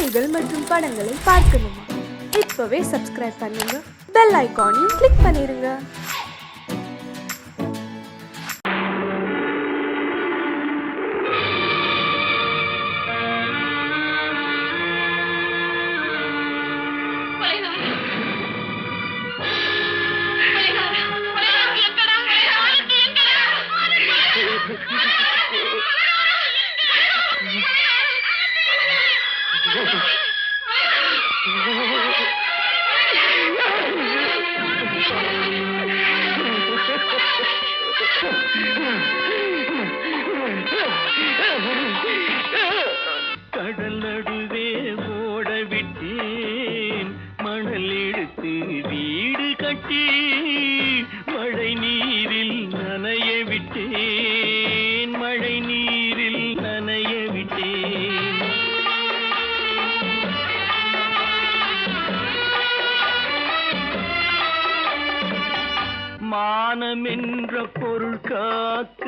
செய்திகள் மற்றும் படங்களை பார்க்கணுமா? இப்பவே சப்ஸ்கிரைப் பண்ணுங்க, பெல் ஐகானையும் கிளிக் பண்ணிருங்க. கடல் நடுவே ஓட விட்டேன், மணல் எடுத்து வீடு கட்டி மழை நீரில் நனைய விட்டேன், மழை நீரில் நனைய விட்டேன். மானம் என்ற பொருள் காக்க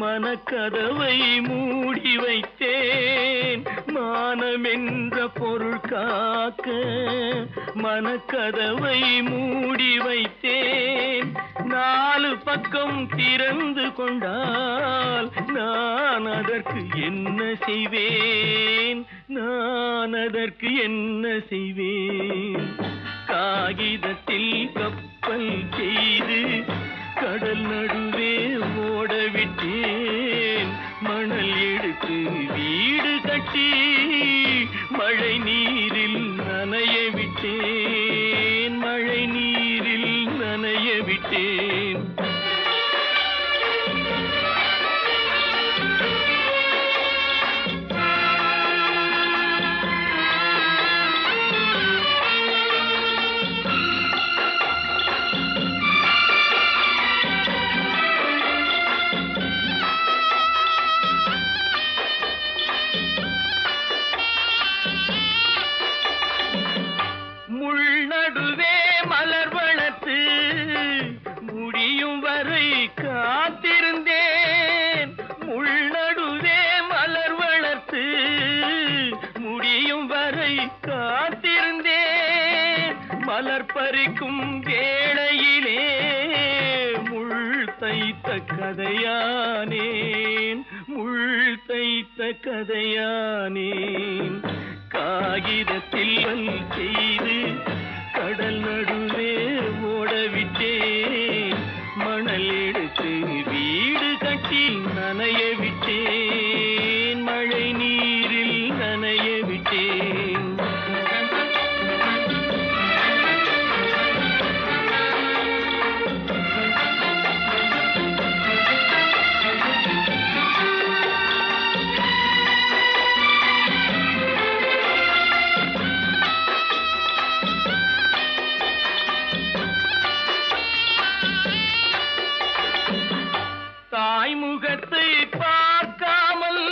மனக்கதவை மூடி வைத்தேன், மானம் என்ற பொருள் காக்க மனக்கதவை மூடி வைத்தேன். 4 பக்கம் திறந்து கொண்டால் நான் அதற்கு என்ன செய்வேன், நான் அதற்கு என்ன செய்வேன்? காகிதத்தில் கப்பல் செய்து கடல் நடுவே ஓட விட்டேன், மணல் எடுத்து வீடு கட்டி மழை நீரில் நனைய விட்டேன், மழை நீரில் நனைய விட்டேன். நடுவே மலர் வளர்த்து முடியும் வரை காத்திருந்தேன், முள் நடுவே மலர் வளர்த்து முடியும் வரை காத்திருந்தேன். மலர் பறிக்கும் வேளையிலே முள் தைத்த கதையானேன், முள் தைத்த கதையானேன். காகிதத்தில் செய்து கடல் நடுவே ஓட விட்டேன், மணல் எடுத்து வீடு கட்டி நனைய விட்டேன், மழை நீரில் நனைய விட்டேன். தாய் முகத்தை பார்க்காமல்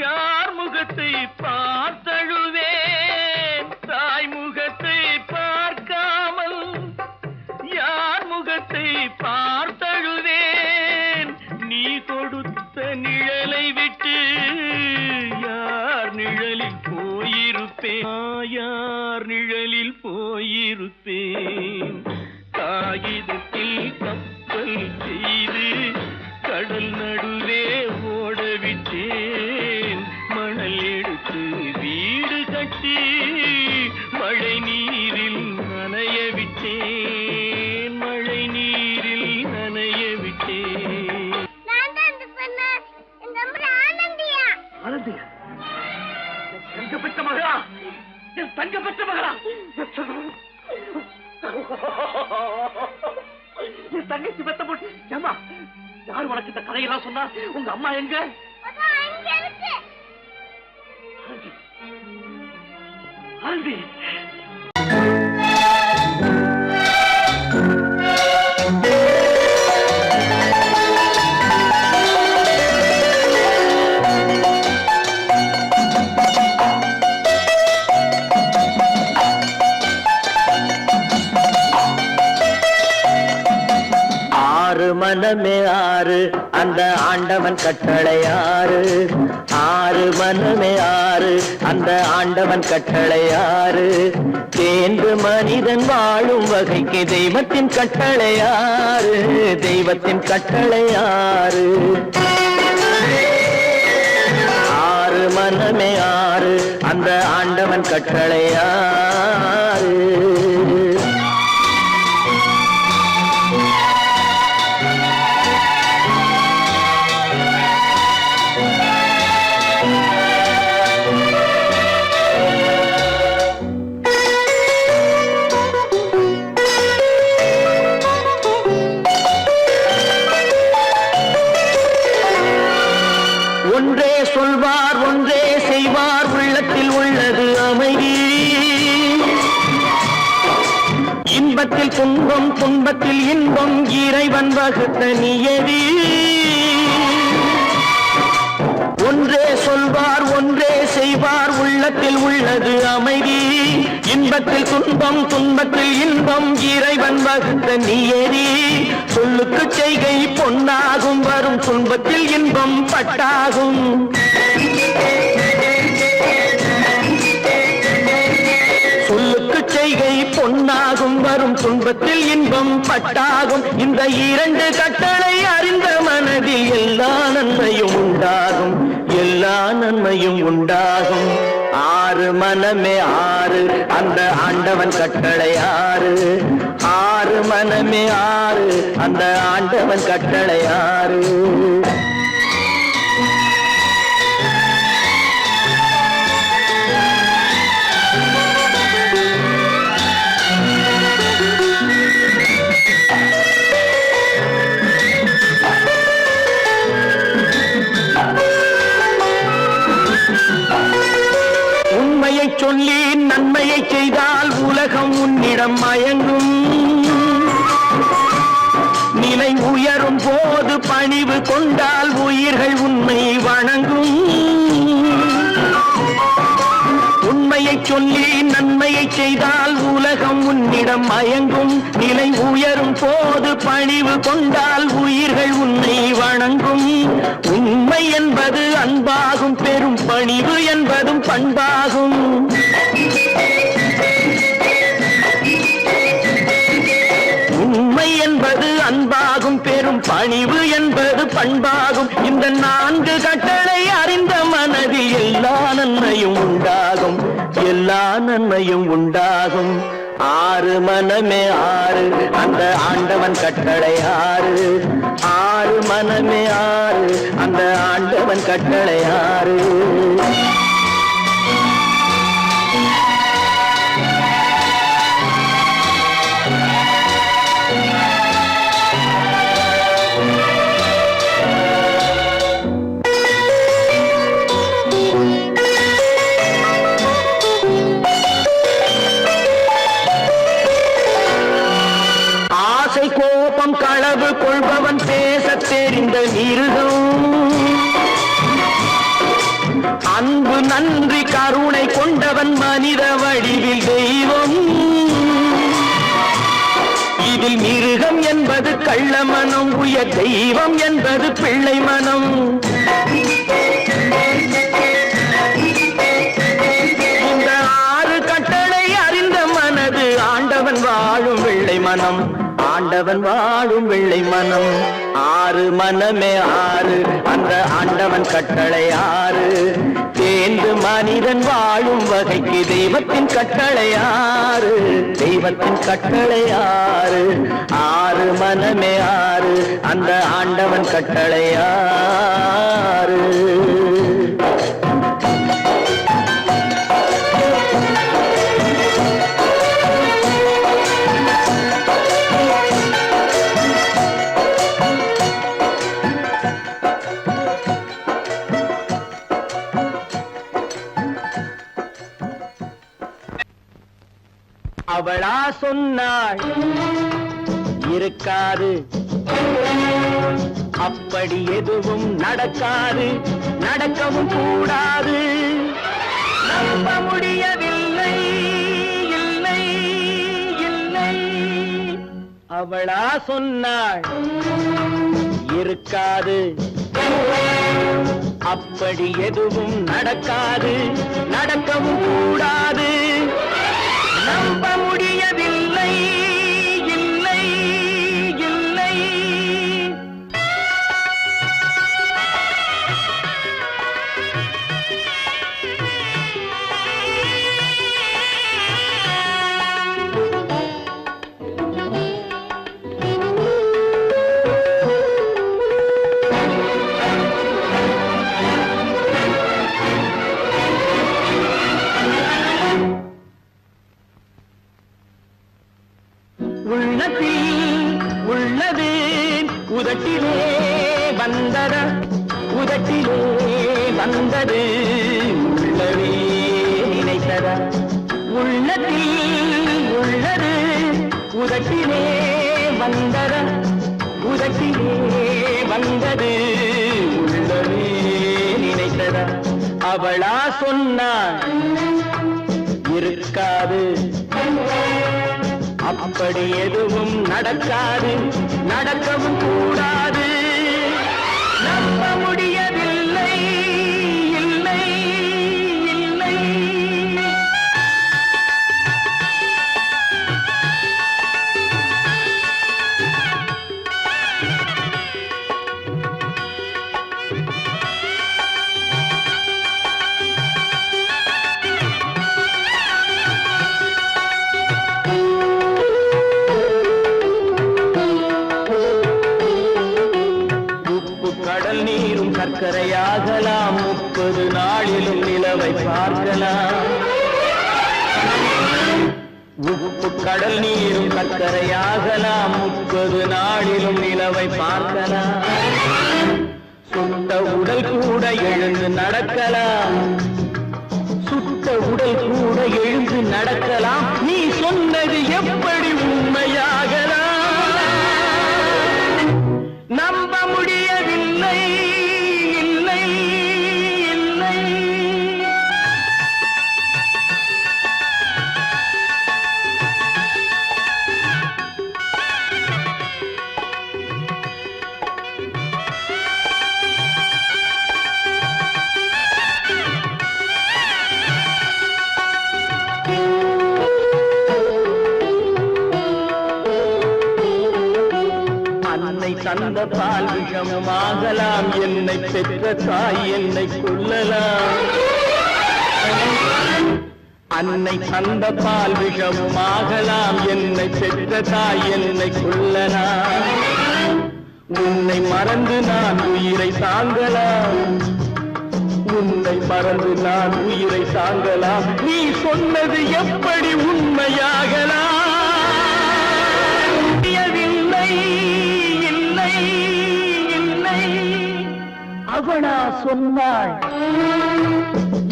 யார் முகத்தை பார்த்தழுவேன், தாய் முகத்தை பார்க்காமல் யார் முகத்தை பார்த்தழுவேன். நீ கொடுத்த நிழலை விட்டு யார் நிழலில் போயிருப்பேன், யார் நிழலில் போயிருப்பேன். காகிதத்தில் கப்பல் செய்து கடல் நடுவே ஓட விட்டேன், மணல் எடுத்து வீடு கட்டி மழை நீரில் நனைய விட்டேன், மழை நீரில் நனைய விட்டேன். ஆனந்தியா, தங்க பெற்ற மகளா, என் தங்க பெற்ற மகளா, என் தங்கச்சி பெத்த போட்டு ஏமா யார் உனக்கு இந்த கதையெல்லாம் சொன்னா? உங்க அம்மா எங்க? ஆனந்தி, மனமே ஆறு, அந்த ஆண்டவன் கட்டளை ஆறு. ஆறு மனமே ஆறு, அந்த ஆண்டவன் கட்டளையாறு தேர்ந்து மனிதன் வாழும் வகைக்கு தெய்வத்தின் கட்டளையாறு தெய்வத்தின் கட்டளையாறு ஆறு மனமே ஆறு அந்த ஆண்டவன் கட்டளையாறு ஒன்றே சொல்வார் ஒன்றே செய்வார் உள்ளத்தில் உள்ளது அமைதி இன்பத்தில் துன்பம் துன்பத்தில் இன்பம் இறைவன் வகுத்த நியதி ஒன்றே சொல்வார் ஒன்றே செய்வார் உள்ளத்தில் உள்ளது அமைதி இன்பத்தில் துன்பம் துன்பத்தில் இன்பம் இறைவன் வகுத்த நியதி சொல்லுக்கு செய்கை பொன்னாகும் வரும் துன்பத்தில் இன்பம் பட்டாகும் சொல்லுக்கு செய்கை பொன்னாகும் வரும் துன்பத்தில் இன்பம் பட்டாகும் இந்த இரண்டு கட்டளை அறிந்த மனதில் எல்லா நன்மையும் உண்டாகும் எல்லா நன்மையும் உண்டாகும் ஆறு மனமே ஆறு அந்த ஆண்டவன் கட்டளை ஆறு ஆறு மனமே ஆறு அந்த ஆண்டவன் கட்டளை ஆறு உண்மையை சொல்லி நன்மையை செய்தால் உலகம் உன்னிடம் மயங்கும் நிலை உயரும் போது பணிவு கொண்டால் உயிர்கள் உன்னை வணங்கும் உண்மையை சொல்லி நன்மையை செய்தால் உலகம் உன்னிடம் மயங்கும் நிலை உயரும் போது பணிவு கொண்டால் உயிர்கள் உன்னை வணங்கும் உண்மை என்பது அன்பாகும் பெரும் பணிவு என்பதும் பண்பாகும் உண்மை என்பது அன்பாகும் பெரும் பணிவு என்பது பண்பாகும் இந்த நான்கு கட்டளை அறிந்த மனதில் எல்லா நன்மையும் உண்டாகும் எல்லா நன்மையும் உண்டாகும் ஆறு மனமே ஆறு அந்த ஆண்டவன் கட்டளை ஆறு ஆறு மனமே ஆறு அந்த ஆண்டவன் கட்டளை ஆறு கோபம் களவு கொள்பவன் பேசத் தெரிந்த மிருகம் அன்பு நன்றி கருணை கொண்டவன் மனித வடிவில் தெய்வம் இதில் மிருகம் என்பது கள்ள மனம் உயர் தெய்வம் என்பது பிள்ளை மனம் இந்த ஆறு கட்டளை அறிந்த மனது ஆண்டவன் வாழும் வெள்ளை மனம் ஆண்டவன் வாழும் வெள்ளை மனம் ஆறு மனமே ஆறு அந்த ஆண்டவன் கட்டளை ஆறு தேர்ந்து மனிதன் வாழும் வகைக்கு தெய்வத்தின் கட்டளை ஆறு தெய்வத்தின் கட்டளை ஆறு ஆறு மனமே ஆறு அந்த ஆண்டவன் கட்டளை ஆறு அவளா சொன்னாள் இருக்காது அப்படி எதுவும் நடக்காது நடக்கவும் கூடாது நம்ப முடியவில்லை இல்லை இல்லை அவளா சொன்னாள் இருக்காது அப்படி எதுவும் நடக்காது நடக்க உதட்டிலே வந்ததா உதட்டிலே வந்தது உள்ளமே நினைத்ததா அவளா சொன்னாள் இருக்காது அப்படி எதுவும் நடக்காது நடக்கவும் கூடாது நம்ப முடியவில்லை இல்லை இல்லை கடல் நீரும் சர்க்கரையாகலாம் 30 நாளிலும் நிலவை பார்க்கலாம் உப்பு கடல் நீரும் சர்க்கரையாகலாம் 30 நாளிலும் நிலவை பார்க்கலாம் சுட்ட உடல் கூட எழுந்து நடக்கலாம் சுட்ட உடல் கூட எழுந்து நடக்கலாம் நீ சொன்னது எப்படி உண்மையாகலாம் நம்ப முடியவில்லை இல்லை இல்லை அன்னை தந்த பால் விஷமாகலாம் என்னை பெற்ற தாய் என்னை கொல்லலாம் அன்னை தந்த பால் விஷமாகலாம் என்னை பெற்ற தாய் என்னை கொல்லலாம் உன்னை மறந்து நான் உயிரை தாங்கலாம் உன்னை மறந்து நான் உயிரை தாங்கலாம் நீ சொன்னது எப்படி உண்மையாகலாம் அவனா சொன்னாள்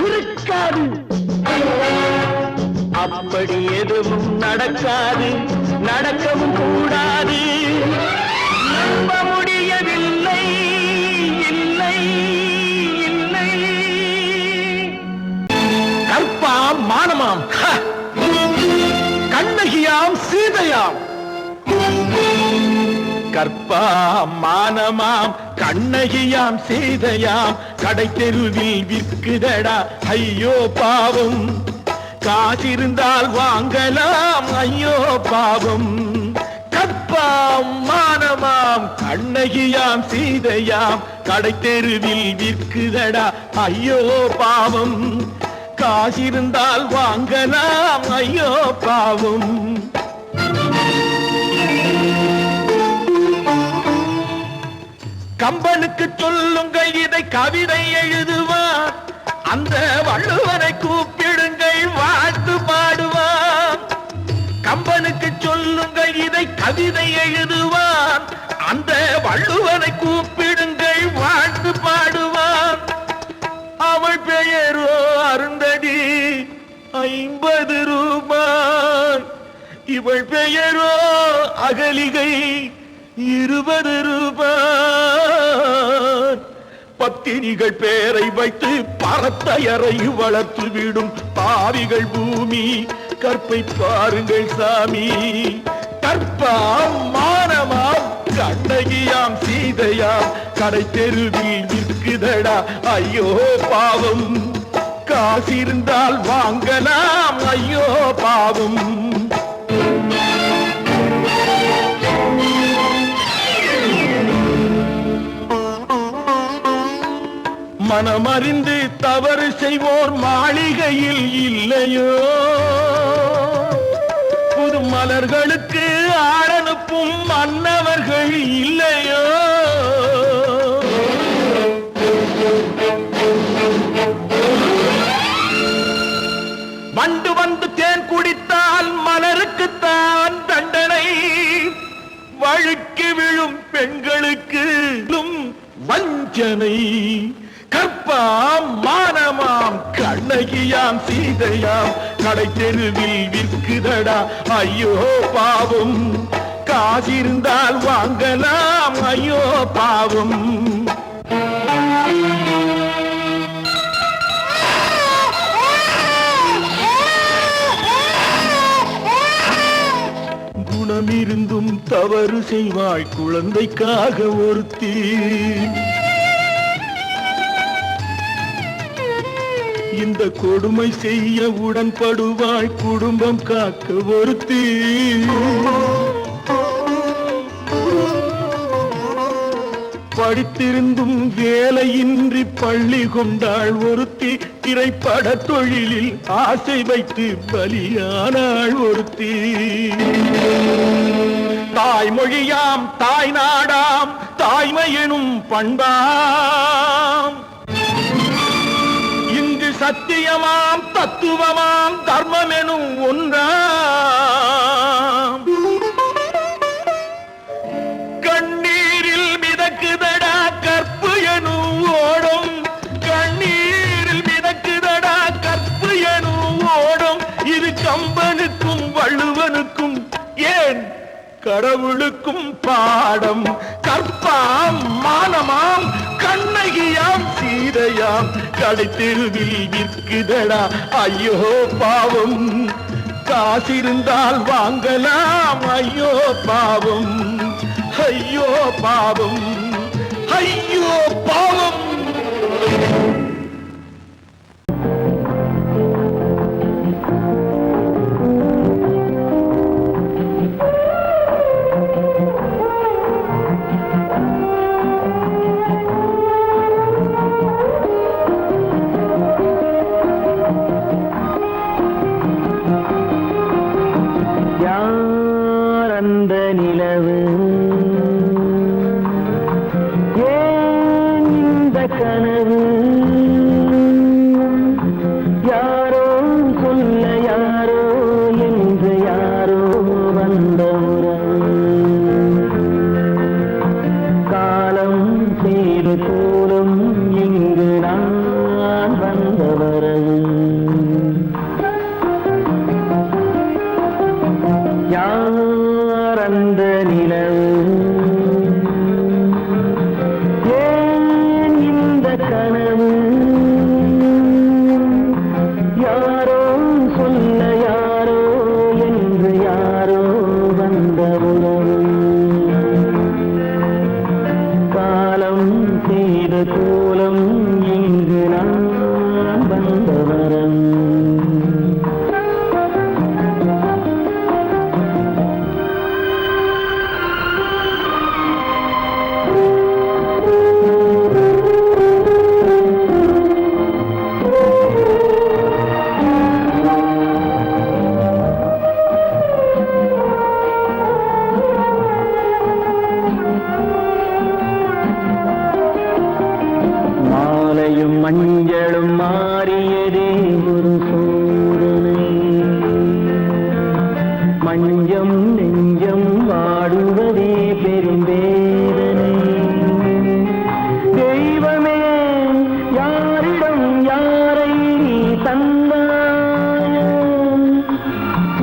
இருக்காது அப்படி எதுவும் நடக்காது நடக்கவும் கூடாது நம்ப முடியவில்லை இல்லை இல்லை கற்பாம் மானமாம் கண்ணகியாம் சீதையாம் கற்பாம் மானமாம் கண்ணகியாம் சீதையாம் கடை தெருவில் விற்குதடா ஐயோ பாவம் காசிருந்தால் வாங்கலாம் ஐயோ பாவம் கற்பாம் மானமாம் கண்ணகியாம் சீதையாம் கடை தெருவில் விற்குதடா ஐயோ பாவம் காசிருந்தால் வாங்கலாம் ஐயோ பாவம் கம்பனுக்கு சொல்லுங்கள் இதை கவிதை எழுதுவான் அந்த வள்ளுவனை கூப்பிடுங்கள் வாழ்த்து பாடுவான் கம்பனுக்கு சொல்லுங்கள் இதை கவிதை எழுதுவான் அந்த வள்ளுவனை கூப்பிடுங்கள் வாழ்த்து பாடுவான் அவள் பெயரோ அருந்ததி 50 ரூபாய் இவள் பெயரோ அகலிகை 20 ரூபாய் பத்தினிகள் பேரை வைத்து பரத்தையறை வளர்த்து விடும் பாவிகள் பூமி கற்பை பாருங்கள் சாமி கற்பாம் மானமாம் கண்ணகியாம் சீதையாம் கடை தெருவில் விற்குதடா ஐயோ பாவம் காசிருந்தால் வாங்கலாம் ஐயோ பாவம் மனமறிந்து தவறு செய்வோர் மாளிகையில் இல்லையோ புது மலர்களுக்கு ஆளனுப்பும் மன்னவர்கள் இல்லையோ வண்டு வந்து தேன் குடித்தால் மலருக்குத்தான் தண்டனை வழுக்கி விழும் பெண்களுக்கு வஞ்சனை கற்பாம் மானமாம் கண்ணகியாம் சீதையாம் கடை தெருவில் விற்குதடா ஐயோ பாவம் காசிருந்தால் வாங்கலாம் ஐயோ பாவம் குணமிருந்தும் தவறு செய்வாய் குழந்தைக்காக ஒருத்தி இந்த கொடுமை செய்ய உடன்படுவாய் குடும்பம் காக்க ஒருத்தி படித்திருந்தும் வேலையின்றி பள்ளி கொண்டாள் ஒருத்தி திரைப்பட தொழிலில் ஆசை வைத்து பலியானாள் ஒருத்தி தாய்மொழியாம் தாய் நாடாம் தாய்மையெனும் பண்பாம் இங்கு சத்தியமாம் தத்துவமாம் தர்மமெனும் ஒன்றாம் கண்ணீரில் மிதக்குதடா கற்பு எனும் ஓடும் கண்ணீரில் மிதக்குதடா கற்பு எனும் ஓடும் இது கம்பனுக்கும் வள்ளுவனுக்கும் ஏன் கடவுளுக்கும் பாடம் கற்பாம் மானமாம் கண்ணகியாம் சீதையாம் கடைத்தெருவில் விற்குதடா ஐயோ பாவம் காசிருந்தால் வாங்கலாம் ஐயோ பாவம் ஐயோ பாவம் ஐயோ பாவம் மஞ்சளும் மாறியதே ஒரு சோதனை மஞ்சம் நெஞ்சம் வாடுவதே பெரும் வேதனை தெய்வமே யாரிடம் யாரை தந்தாயோ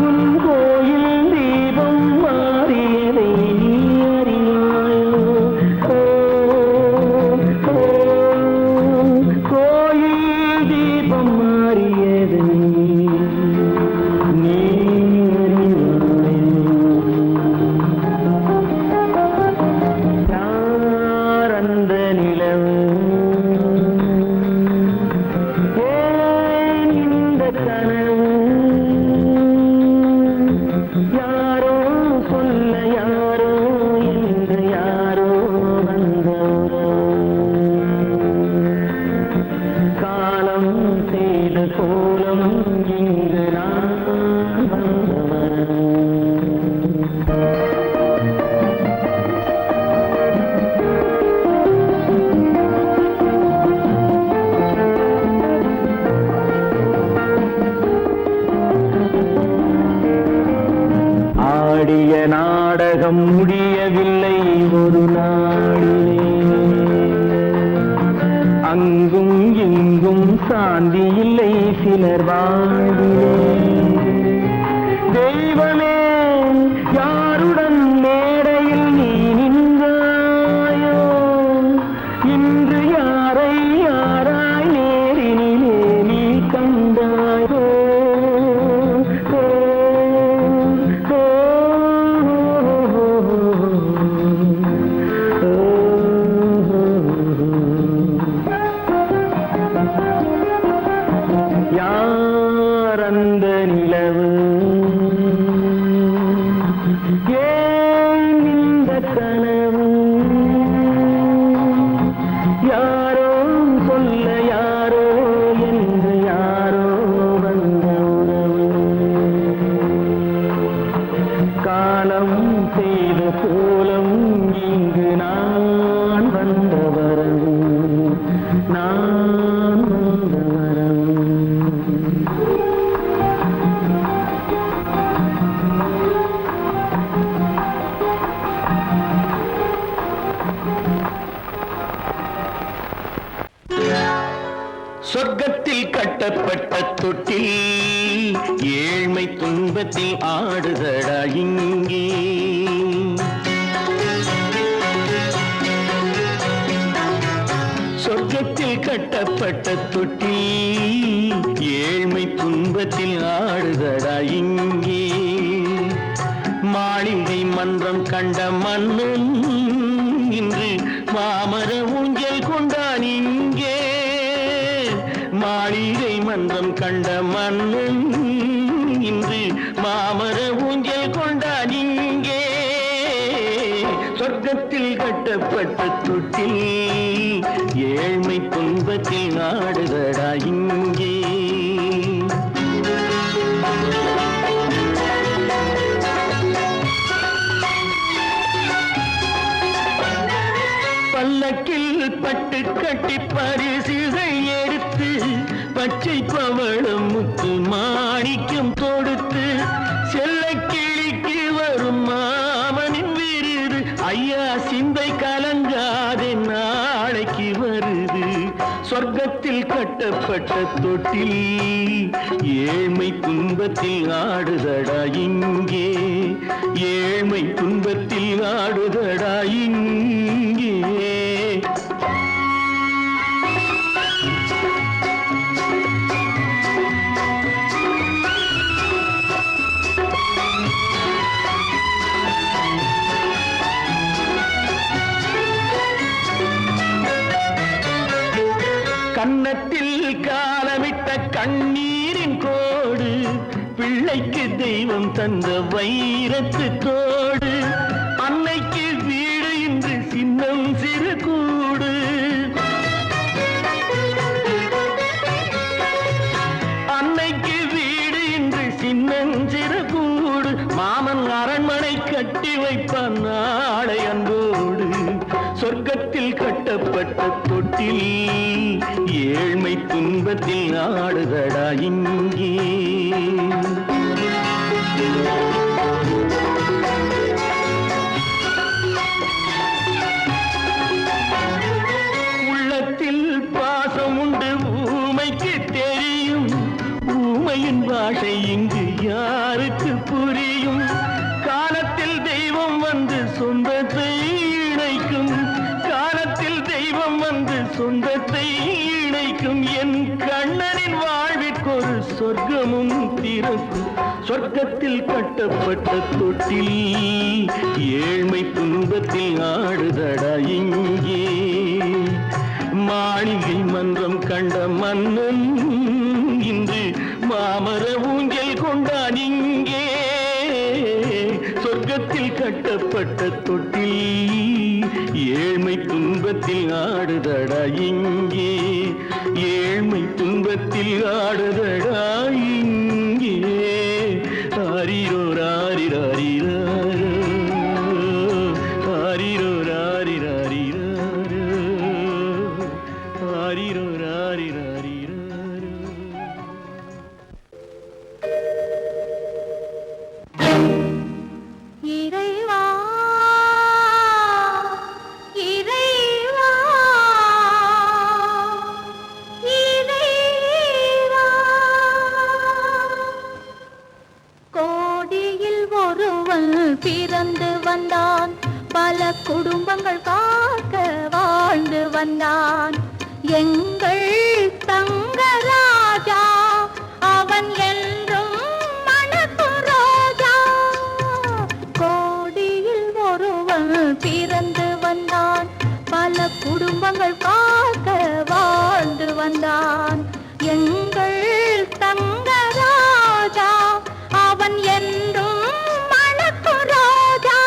உன் கோயில் தீபம் மாறியதை நீ அறியாயோ கோயில் தீபம் மாறியதை நீ ஆடிய நாடகம் முடியவில்லை ஒரு நாளிலே அங்கும் இங்கும் சாந்தி இல்லை சிலர் வாழ்விலே தெய்வமே யாருடன் மேடையில் நீ நின்றாயோ இன்று யாரை யாராய் நேரினிலே நீ கண்டாயோ யார் அந்த நிலவு ஏன் இந்த கனவு யாரோ சொல்ல யாரோ என்று யாரோ வந்த உறவு காலம் செய்த கோலம் இங்கு நான் வந்த வரவு நான் வந்த வரவு சொர்க்கத்தில் கட்டப்பட்ட தொட்டில் ஏழ்மை துன்பத்தில் ஆடுதடா இங்கே சொர்க்கத்தில் கட்டப்பட்ட தொட்டில் ஏழ்மை துன்பத்தில் ஆடுதடா இங்கே மாளிகை மன்றம் கண்ட மன்னன் இன்று மாமர ஊஞ்சல் கொண்டான் இங்கே மாளிகை மன்றம் கண்ட மன்னன் இன்று மாமர ஊஞ்சல் கொண்டான் இங்கே சொர்க்கத்தில் கட்டப்பட்ட தொட்டில் ஏழ்மை துன்பத்தில் நாடுதடா இங்கே பல்லக்கில் பட்டு கட்டி பரிசுகள் எடுத்து பச்சை பவளம் முத்து மாணிக்கம் தொடுத்து செல்ல கிளிக்கு வரும் மாமனின் விருது ஐயா சிந்தை கலங்காதே நாளைக்கு வருது சொர்க்கத்தில் கட்டப்பட்ட தொட்டில் ஏழ்மை துன்பத்தில் ஆடுதடா இங்கே ஏழ்மை துன்பத்தில் ஆடுதடா இங்கே கன்னத்தில் காலமிட்ட கண்ணீரின் கோடு பிள்ளைக்கு தெய்வம் தந்த வைரத்து தோடு அன்னைக்கு வீடு இன்று சின்னம் சிறு கூடு அன்னைக்கு வீடு இன்று சின்னம் சிறு கூடு மாமன் அரண்மனை கட்டி வைப்பான் நாளை அன்போடு சொர்க்கத்தில் கட்டப்பட்ட தொட்டில் ஏழ்மை துன்பத்தில் ஆடுதடா இங்கே உள்ளத்தில் பாசம் உண்டு ஊமைக்கு தெரியும் ஊமையின் பாஷை இங்கு யாருக்கு புரியும் காலத்தில் தெய்வம் வந்து சொந்தத்தை இணைக்கும் காலத்தில் தெய்வம் வந்து சொந்தத்தை இணைக்கும் என் கண்ணனின் வாழ்விற்கொரு சொர்க்கமும் திறக்கும் சொர்க்கத்தில் கட்டப்பட்ட தொட்டில் ஏழ்மை துன்பத்தில் ஆடுதடா இங்கே மாளிகை மன்றம் கண்ட மன்னன் இன்று மாமர ஊஞ்சல் கொண்டான் இங்கே சொர்க்கத்தில் கட்டப்பட்ட தொட்டில் ஏழ்மை துன்பத்தில் ஆடுதடா இங்கே ஏழ்மை துன்பத்தில் ஆடுதடா இங்கே ஆரிரோ ராரிராரிரோ ஆரிரோ ராரிராரிரோ ஆரிரோ ராரிராரிரோ இறைவா இறைவா இறைவா பிறந்து வந்தான். பல குடும்பங்கள் காக்க வாழ்ந்து வந்தான். எங்கள் தங்கராஜா அவன் என்றும் மணக்கு ரோஜா. கோடியில் ஒருவன் பிறந்து வந்தான். பல குடும்பங்கள் காக்க வாழ்ந்து வந்தான். எங்கள் தங்கராஜா அவன் என்றும் மணக்கு ரோஜா.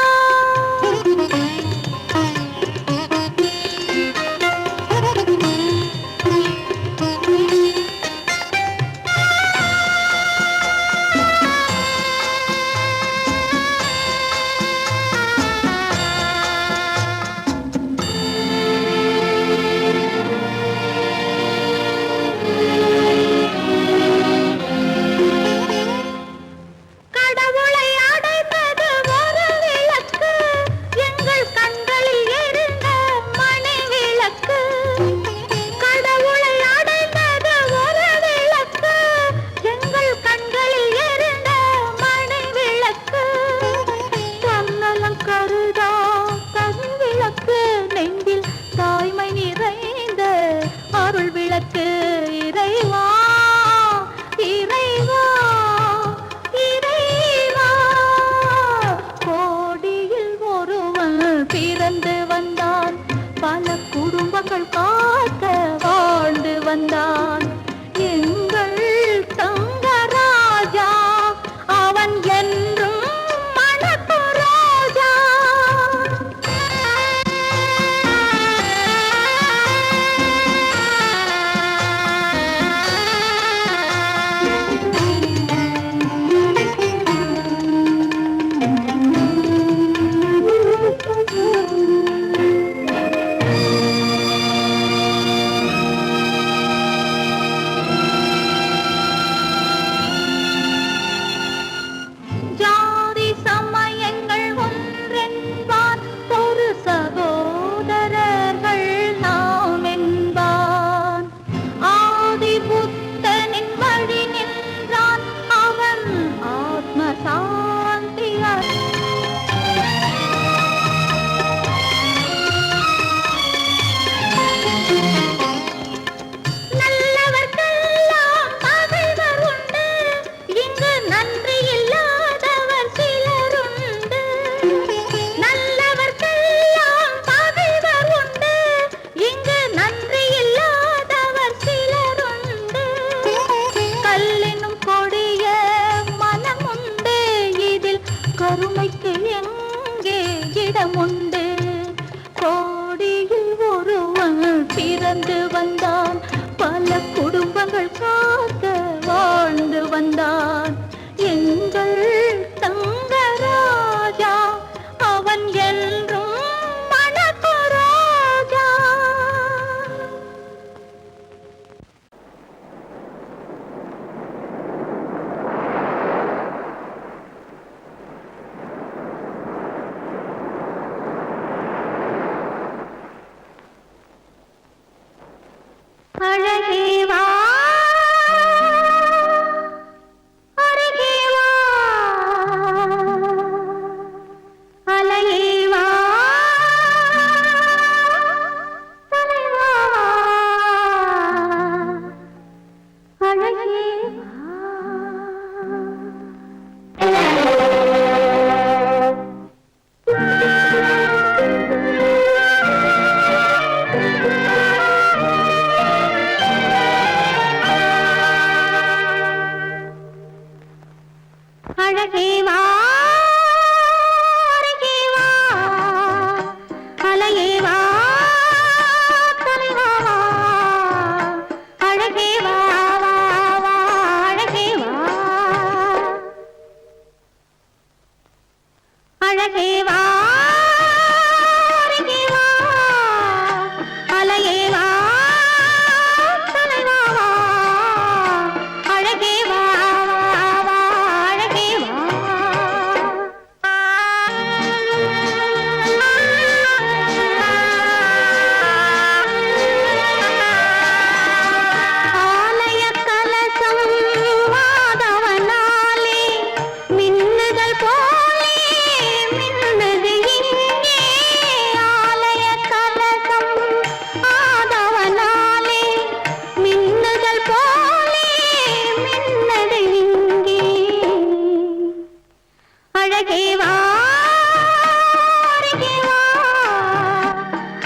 கடவுளை அடைந்தது ஒரு விளக்கு, எங்கள் கண்களில் எரிந்த மணி விளக்கு. கடவுளை அடைந்தது ஒரு விளக்கு, எங்கள் கண்களில் எரிந்த மணி விளக்கு. தன்னலம் கருதா தன் விளக்கு, நெஞ்சில் தாய்மை நிறைந்த அருள் விளக்கு. இறைவா இறைவா இறைவா. கோடியில் ஒருவன் பிறந்து வந்தான். பல குடும்பங்கள் காக்க வாழ்ந்து வந்தான். எங்கள் தங்கராஜா அவன் என்றும் மணக்கு ரோஜா. ஜாதி சமயங்கள் ஒன்றென்பான், ஒரு சகோதரர்கள் நாம் என்பான். ஆதி புத்தனின் வழி நின்றான், அவன் ஆத்ம சாந்தி நல்லவர்க்கெல்லாம் பகைவர் உண்டு, இங்கு நன்றி இல்லாதவர் சிலருண்டு. நல்லவர்க்கெல்லாம் பகைவர் உண்டு, இங்கு நன்றி இல்லாதவர் சிலருண்டு. கல்லினும் கொடிய மனமுண்டு, இதில் கருணைக்கு எங்கே இடமுண்டு. கோடியில் ஒருவன் பிறந்து வந்தான். பல குடும்பங்கள் காக்க வாழ்ந்து வந்தான். எங்கள் தங்கராஜா அவன் என்றும் மணக்கு ரோஜா. அழகே வா அருகே வா, அலையே வா தலைவா. அழகே வா. அழகே வா அருகே வா, அலையே வா தலைவா. அழகே வா வா வா அழகே வா. அழகே வா அருகே வா, அலையே வா தலைவா. அழகே வா வா வா அழகே வா. அழகே வா அருகே வா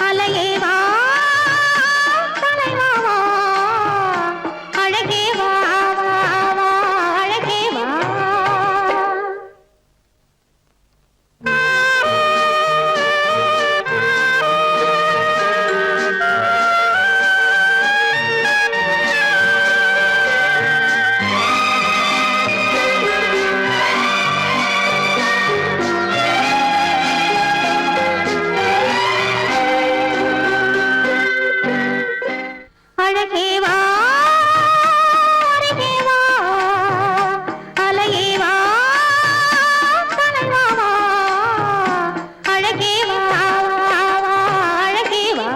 அலையே வா தலைவா வா அழகே வா வா வா அழகே வா அழகே வா அருகே வா அலையே வா தலைவா வா அழகே வா வா வா அழகே வா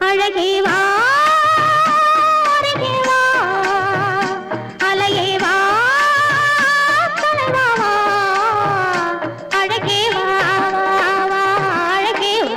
அழகே வா அருகே வா அலையே வா தலைவா வா அழகே வா வா வா அழகே வா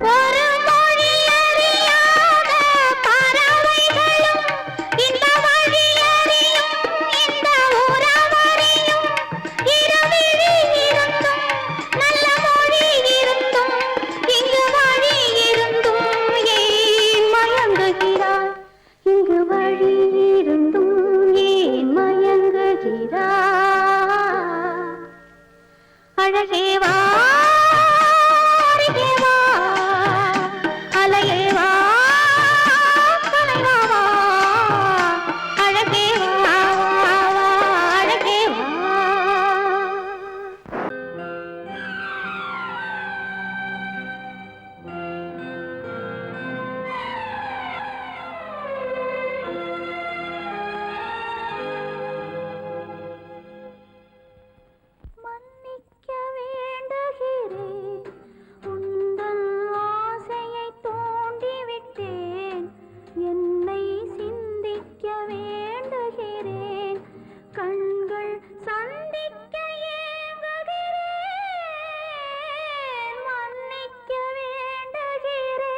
ஒரு மொழி அறியாத பறவைகளும் இந்த வழி அறியும் இந்த உறவறியும் இருவிழி இருந்தும் நல்ல மொழி இருந்தும் இங்கு வழி இருந்தும் ஏன் மயங்குகிறாய் இங்கு வழி இருந்தும் ஏன் மயங்குகிறாய் அழகே வா அருகே வா அலையே வா தலைவா வா அழகே வா வா வா அழகே வா மன்னிக்க வேண்டுகிறேன் உந்தன் ஆசையை தூண்டிவிட்டேன் என்னை சிந்திக்க வேண்டுகிறேன் கண்கள் சந்திக்க ஏங்குகிறேன் மன்னிக்க வேண்டுகிறேன்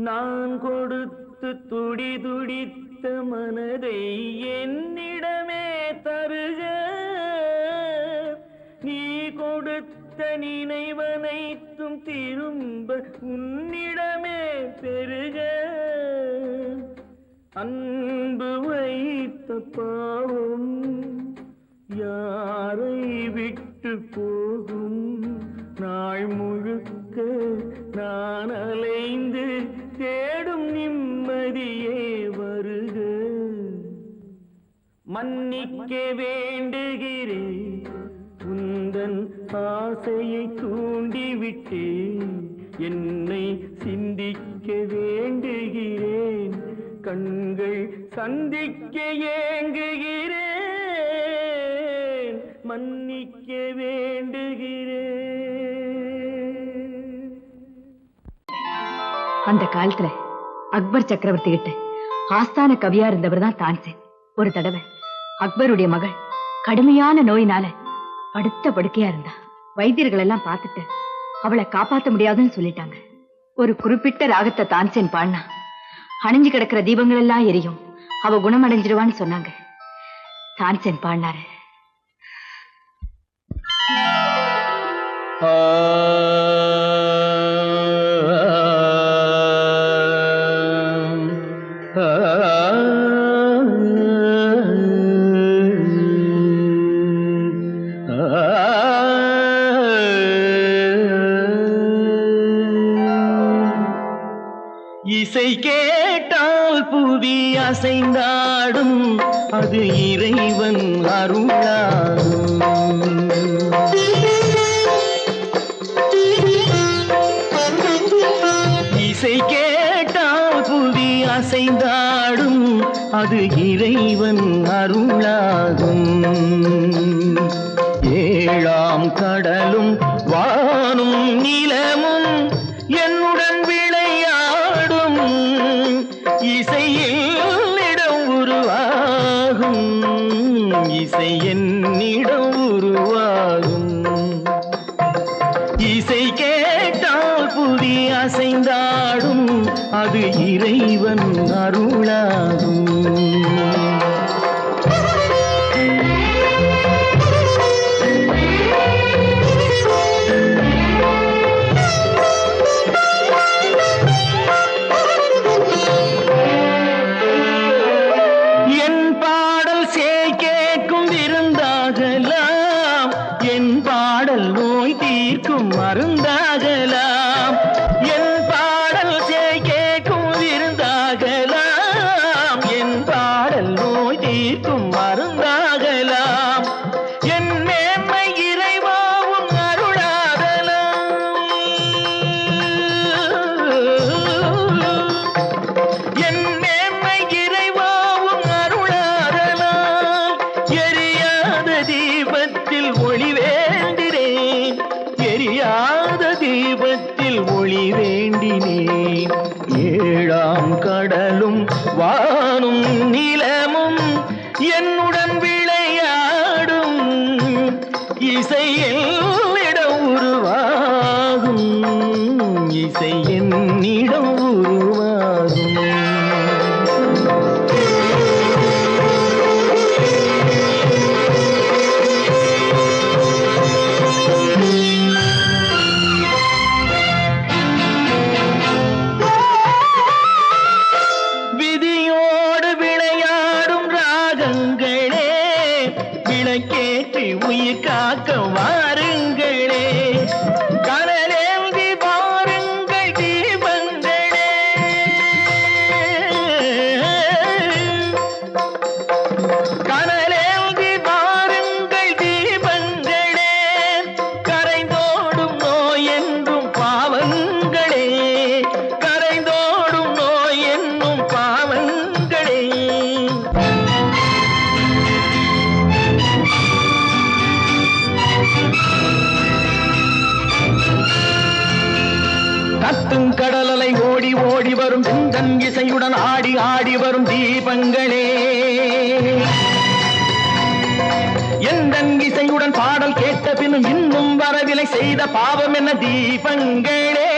நான் கொடுத்து துடி துடித்த மனதை என்னிடமே தருக நீ கொடுத்த நினைவனைத்தும் திரும்ப உன்னிடமே பெருக அன்பு வைத்த பாவம் யாரை விட்டு போகும் நாள் முழுக்க நான் அலைந்து தேடும் நிம்மதியே வருக மன்னிக்க வேண்டுகிறேன் உந்தன் ஆசையை தூண்டிவிட்டேன் என்னை சிந்திக்க வேண்டுகிறேன் கண்கள் சந்திக்க ஏங்குகிறேன் மன்னிக்க வேண்டுகிறேன். அந்த காலத்துல அக்பர் சக்கரவர்த்தி கிட்ட ஆஸ்தான கவியா இருந்தவர் தான் தான்சேன். ஒரு தடவை அக்பருடைய மகள் கடுமையான நோயினால படுத்த படுக்கையா இருந்தா. வைத்தியர்கள் எல்லாம் பார்த்துட்டு அவளை காப்பாத்த முடியாதுன்னு சொல்லிட்டாங்க. ஒரு குறிப்பிட்ட ராகத்தை தான்சேன் பாடினா அணிஞ்சு கிடக்கிற தீபங்கள் எல்லாம் எரியும், அவ குணமடைஞ்சிருவான்னு சொன்னாங்க. தான்சேன் பாடினாரு. இசை கேட்டால் புவி அசைந்தாடும் அது இறைவன் அருளாகும். இசை கேட்டால் புவி அசைந்தாடும் அது இறைவன் அருளாகும். ஏழாம் கடலும் வானும் நிலமும் என்னுடன் விளையாடும் இசையில் இடம் உருவாகும். இசை என்னிடம் உருவாகும். இசை கேட்டால் புதி அசைந்தாடும் அது இறைவன் அருளாகும். மருந்தாகலாம் என் பாடல் கேட்கும் விருந்தாகலாம். என் பாடல் நோய் தீர்க்கும் மருந்தாகலாம். என் மேன்மை இறைவாவும் அருளாகலாம். என் மேன்மை இறைவாவும் அருளாகலாம். எரியாத தீபத்தில் ஒளி வேண்டினேன். எரியாத தீபத்தில் ஒளி வேண்டினேன். ஏழாம் கடலும் வானும் நிலமும் என்னுடன் விளையாடும் இசையில் இடம் உருவாகும். இசை என்னிடம் உருவாகும். விளக்கேற்றி உயிர் காக்க வாருங்களே. கனலேந்தி பாருங்கள் தீபங்களே. கனலேந்தி பாருங்கள் தீபங்களே. கரைந்தோடும் நோய் என்றும் பாவங்களே. கரைந்தோடும் நோய் என்னும் பாவங்களே. கத்தும் கடலலை ஓடி ஓடி வரும் சிந்தன் இசையுடன் ஆடி ஆடி வரும் தீபங்களே. எந்தன் இசையுடன் பாடல் கேட்ட பின்னும் இன்னும் வரவில்லை செய்த பாவம் என்ன தீபங்களே.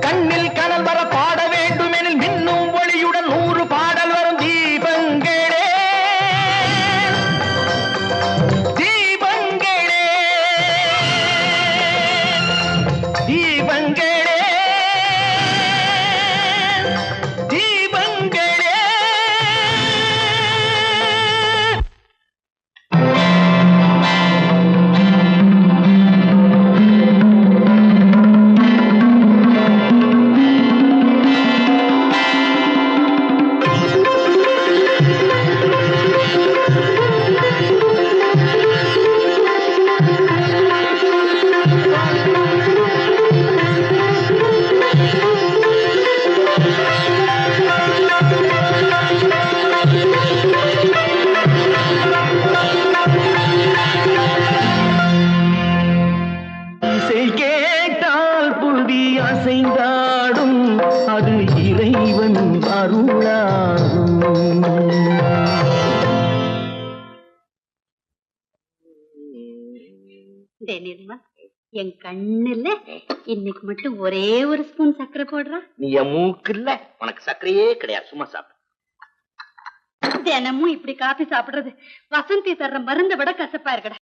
கண்ணில் கனல் வர பாட வேண்டுமெனில் மின்னும் ஒளியுடன் 100 பாடல் வரும் தீபங்களே. தீபங்களே தீபங்களே தீபங்களே. இசை கேட்டால் புவி அசைந்தாடும் அது இறைவன் அருளாகும். என் கண்ணுல இன்னைக்கு மட்டும் ஒரே ஒரு ஸ்பூன் சர்க்கரை போடுறா. நீ என் மூக்கு இல்ல, உனக்கு சர்க்கரையே கிடையாது, சும்மா சாப்பிடு. தினமும் இப்படி காபி சாப்பிடுறது வசந்தி தர்ற மருந்தை விட கசப்பா இருக்கடா.